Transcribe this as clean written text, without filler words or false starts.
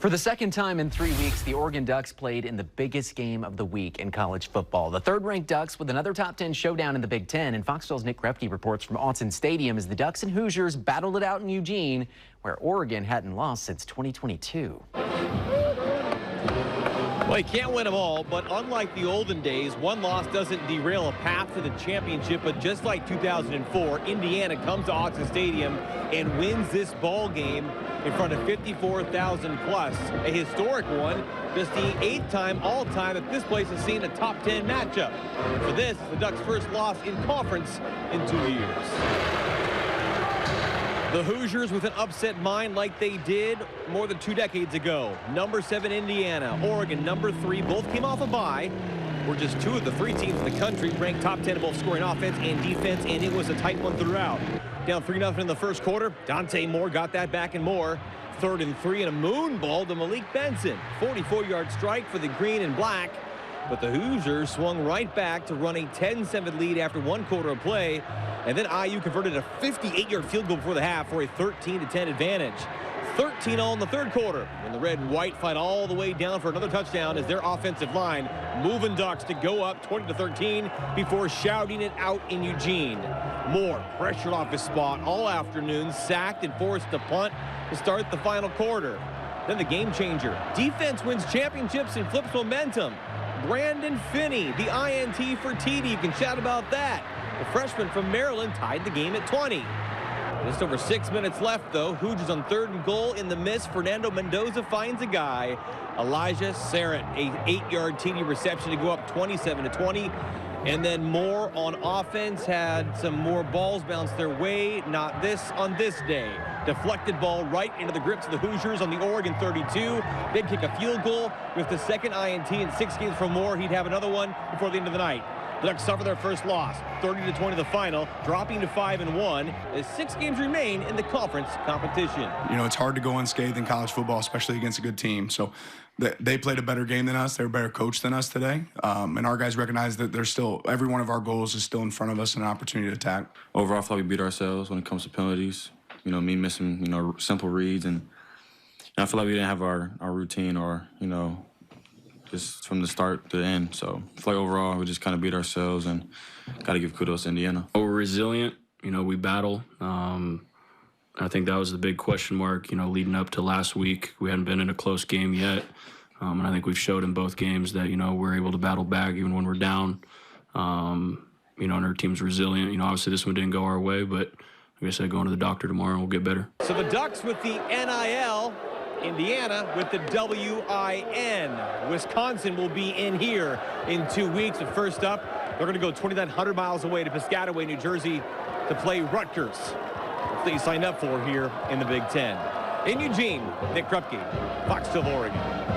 For the second time in 3 weeks, the Oregon Ducks played in the biggest game of the week in college football. The third-ranked Ducks with another top 10 showdown in the Big Ten. And Fox 12's Nick Krepke reports from Autzen Stadium as the Ducks and Hoosiers battled it out in Eugene, where Oregon hadn't lost since 2022. Well, you can't win them all, but unlike the olden days, one loss doesn't derail a path to the championship. But just like 2004, Indiana comes to Autzen Stadium and wins this ball game in front of 54,000 plus. A historic one, just the 8th time all-time that this place has seen a top 10 matchup. For this, the Ducks' first loss in conference in 2 years. The Hoosiers with an upset mind like they did more than 2 decades ago. Number 7 Indiana, Oregon number 3, both came off a bye. We're just 2 of the 3 teams in the country ranked top 10 in both scoring offense and defense, and it was a tight one throughout. Down 3-0 in the first quarter. Dante Moore got that back and more. 3rd and 3 and a moon ball to Malik Benson. 44-yard strike for the green and black. But the Hoosiers swung right back to run a 10-7 lead after 1 quarter of play. And then IU converted a 58-yard field goal before the half for a 13-10 advantage. 13-all in the 3rd quarter. And the red and white fight all the way down for another touchdown as their offensive line moving Ducks to go up 20-13 before shouting it out in Eugene. Moore pressured off his spot all afternoon, sacked and forced to punt to start the final quarter. Then the game changer. Defense wins championships and flips momentum. Brandon Finney, the INT for TD. You can shout about that. The freshman from Maryland tied the game at 20. Just over 6 minutes left, though. Hoosiers on 3rd and goal in the miss. Fernando Mendoza finds a guy. Elijah Sarrett, a 8-yard TD reception to go up 27-20. And then Moore on offense had some more balls bounce their way. Not this on this day. Deflected ball right into the grips of the Hoosiers on the Oregon 32. They'd kick a field goal with the 2nd INT in 6 games from Moore. He'd have another one before the end of the night. The Ducks suffer their first loss, 30-20 the final, dropping to 5-1 as 6 games remain in the conference competition. You know, it's hard to go unscathed in college football, especially against a good team. So they played a better game than us. They were a better coach than us today. And our guys recognize that there's still, every one of our goals is still in front of us and an opportunity to attack. Overall, I thought we beat ourselves when it comes to penalties. You know, me missing, simple reads. And I feel like we didn't have our routine or, just from the start to the end. So I feel like overall we just kind of beat ourselves and got to give kudos to Indiana. We're resilient. We battle. I think that was the big question mark, leading up to last week. We hadn't been in a close game yet. And I think we've showed in both games that, we're able to battle back even when we're down. And our team's resilient. Obviously this one didn't go our way, but like I said, going to the doctor tomorrow and we'll get better. So the Ducks with the NIL, Indiana with the WIN. Wisconsin will be in here in 2 weeks. But first up, they're going to go 2,900 miles away to Piscataway, New Jersey to play Rutgers. That's what you signed up for here in the Big Ten. In Eugene, Nick Krupke, Fox 12 Oregon.